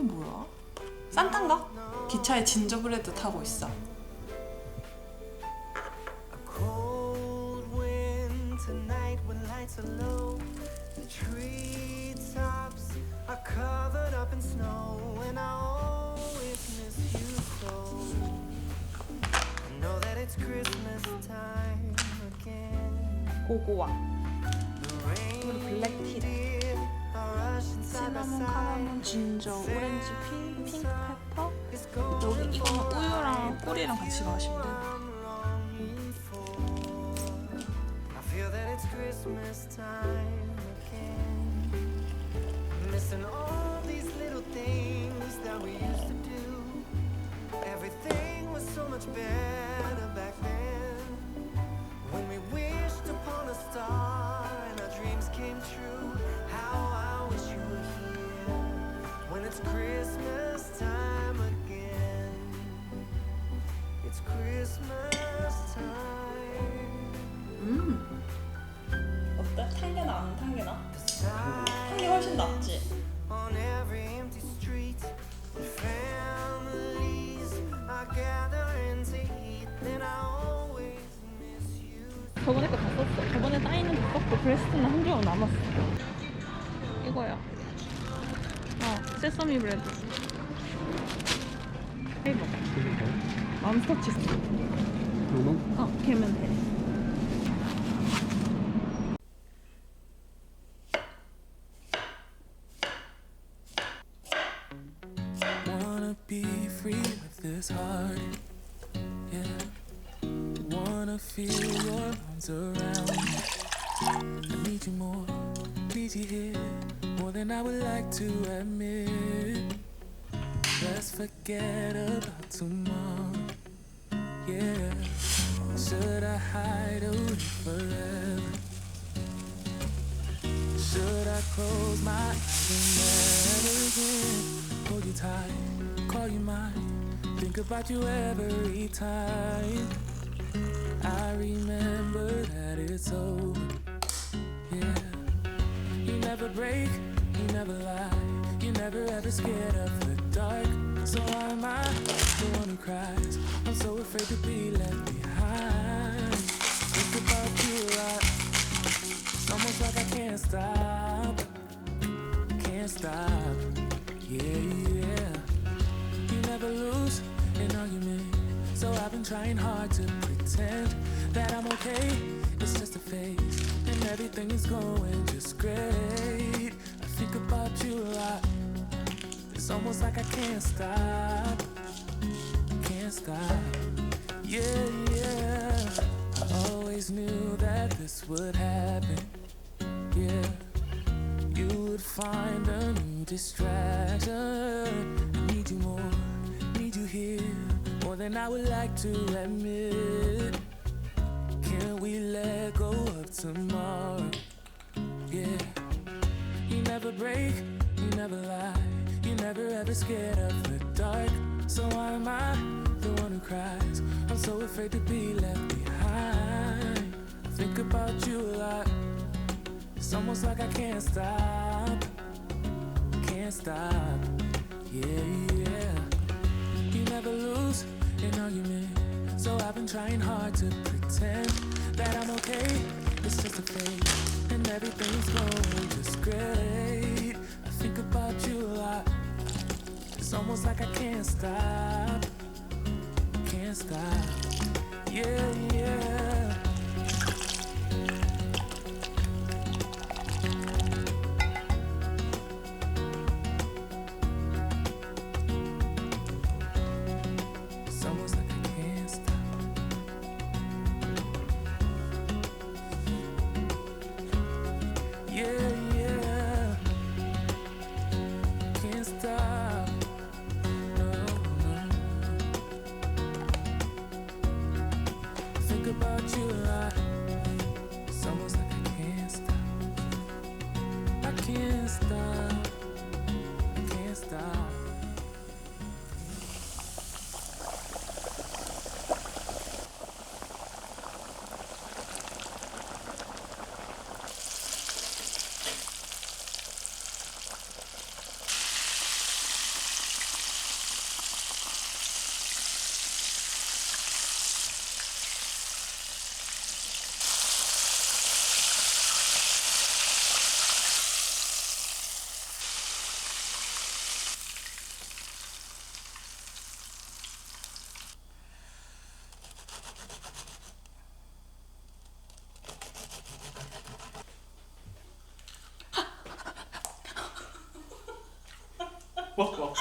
이건 뭐야? 산타인가? 기차에 진저브레드 타고 있어. 고고와 그리고 블랙티래. 시나몬, 카나몬, 진저, 오렌지 피, 핑크 페퍼. 여기 이거는 우유랑 꿀이랑 같이 마시면 돼. 어때? 탄게 나? 안 탄게 나? 탄게 훨씬 낫지? 저번에 거 다 썼어. 저번에 따이는 다 썼고 브레스트는 한 조각 남았어. 이거야. 세서미 브레드. 싸이버거. 맘스터치. 걔면 돼. Be free of this heart, yeah. Wanna feel your arms around me. I need you more, need you here, more than I would like to admit. Let's forget about tomorrow, yeah. Should I hide away forever? Should I close my eyes and never again hold you tight, call you mine, think about you every time. I remember that it's over, yeah. You never break, you never lie, you never ever scared of the dark. So why am I the one who cries? I'm so afraid to be left behind. Think about you a lot, it's almost like I can't stop, can't stop, yeah. You never lose an argument, so I've been trying hard to pretend that I'm okay. It's just a phase, and everything is going just great. I think about you a lot, it's almost like I can't stop, can't stop, yeah, yeah. I always knew that this would happen, yeah. You would find a new distraction. I need you more, need you here, more than I would like to admit. Can we let go of tomorrow? Yeah. You never break, you never lie, you never ever scared of the dark. So why am I the one who cries? I'm so afraid to be left behind. I think about you a lot, it's almost like I can't stop, can't stop, yeah, yeah. You never lose an argument, so I've been trying hard to pretend that I'm okay. It's just a phase, and everything's going just great. I think about you a lot, it's almost like I can't stop, can't stop, yeah, yeah. Think 먹어.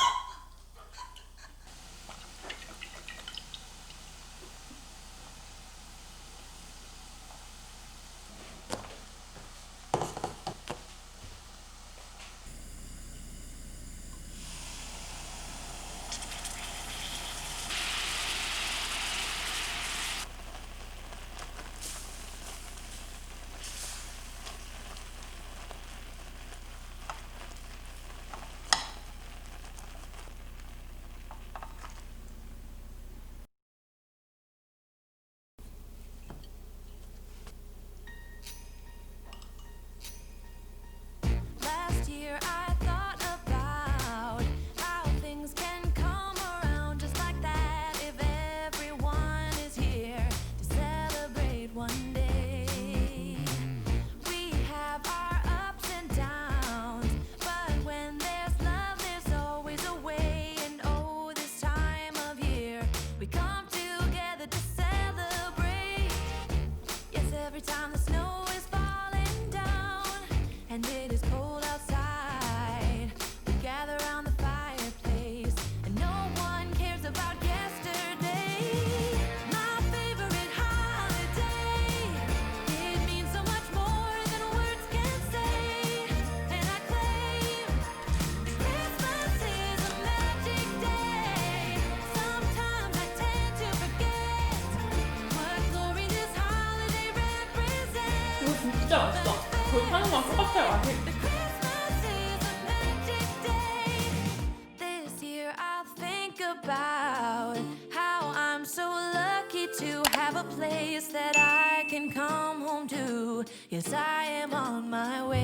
Last year I thought about how things can come around just like that if everyone is here to celebrate one day. We have our ups and downs, but when there's love there's always a way. And oh, this time of year we come together to celebrate. Yes, every time the snow is falling down and it is cold outside, we gather around the fireplace and no one cares about yesterday. My favorite holiday, it means so much more than words can say. And I claim Christmas is a magic day. Sometimes I tend to forget what glory this holiday represents. 이거 진짜 맛있어. 거의 파는 거랑 똑같아요, 맛이. Christmas is a magic day. This year I'll think about how I'm so lucky to have a place that I can come home to. Yes, I am on my way.